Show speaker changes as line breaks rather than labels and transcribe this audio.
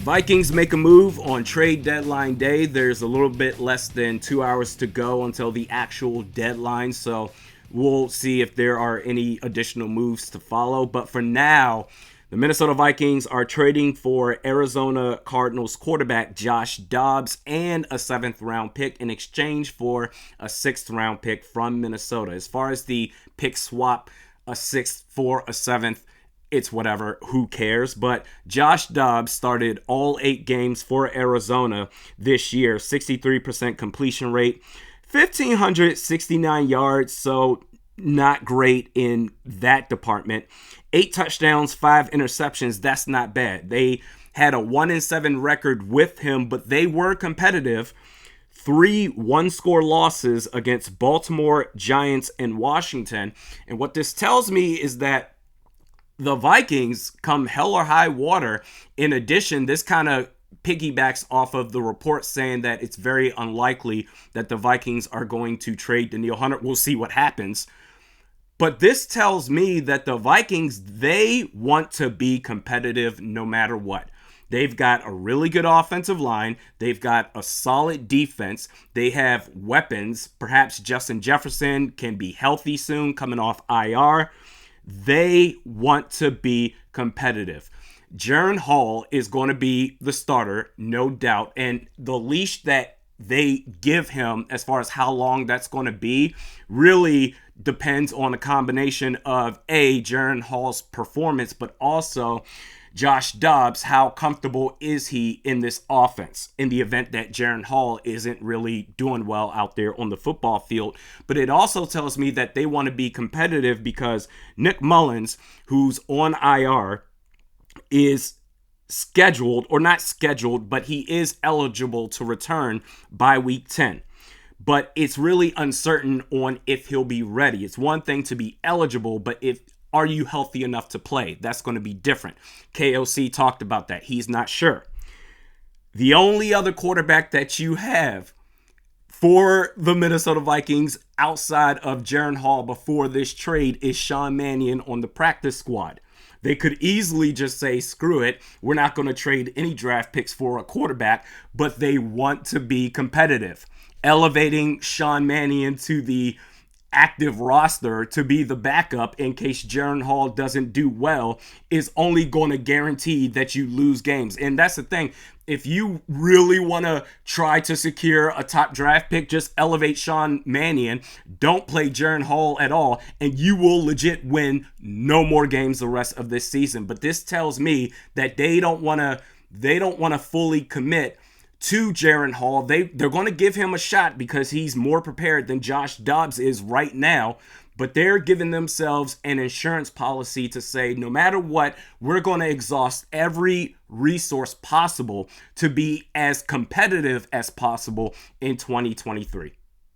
Vikings make a move on trade deadline day. There's a little bit less than 2 hours to go until the actual deadline, so we'll see if there are any additional moves to follow. But for now, the Minnesota Vikings are trading for Arizona Cardinals quarterback Josh Dobbs and a 7th-round pick in exchange for a 6th-round pick from Minnesota. As far as the pick swap, a 6th for a 7th, it's whatever, who cares? But Josh Dobbs started all 8 games for Arizona this year, 63% completion rate, 1,569 yards, so not great in that department. 8 touchdowns, 5 interceptions, that's not bad. They had a 1-7 record with him, but they were competitive. 3 one-score losses against Baltimore, Giants, and Washington. And what this tells me is that the Vikings, come hell or high water, in addition, this kind of piggybacks off of the report saying that it's very unlikely that the Vikings are going to trade Danielle Hunter. We'll see what happens. But this tells me that the Vikings, they want to be competitive no matter what. They've got a really good offensive line. They've got a solid defense. They have weapons. Perhaps Justin Jefferson can be healthy soon, coming off IR. They want to be competitive. Jaren Hall is going to be the starter, no doubt. And the leash that they give him, as far as how long that's going to be, really depends on a combination of Jaren Hall's performance, but also Josh Dobbs, how comfortable is he in this offense in the event that Jaren Hall isn't really doing well out there on the football field. But it also tells me that they want to be competitive because Nick Mullins, who's on IR, is scheduled, or not scheduled, but he is eligible to return by week 10. But it's really uncertain on if he'll be ready. It's one thing to be eligible, but are you healthy enough to play? That's going to be different. KOC talked about that. He's not sure. The only other quarterback that you have for the Minnesota Vikings outside of Jaren Hall before this trade is Sean Mannion on the practice squad. They could easily just say, screw it, we're not going to trade any draft picks for a quarterback, but they want to be competitive. Elevating Sean Mannion to the active roster to be the backup in case Jaren Hall doesn't do well is only going to guarantee that you lose games. And that's the thing. If you really want to try to secure a top draft pick, just elevate Sean Mannion. Don't play Jaren Hall at all, and you will legit win no more games the rest of this season. But this tells me that they don't want to fully commit to Jaren Hall. They're going to give him a shot because he's more prepared than Josh Dobbs is right now. But they're giving themselves an insurance policy to say, no matter what, we're going to exhaust every resource possible to be as competitive as possible in 2023.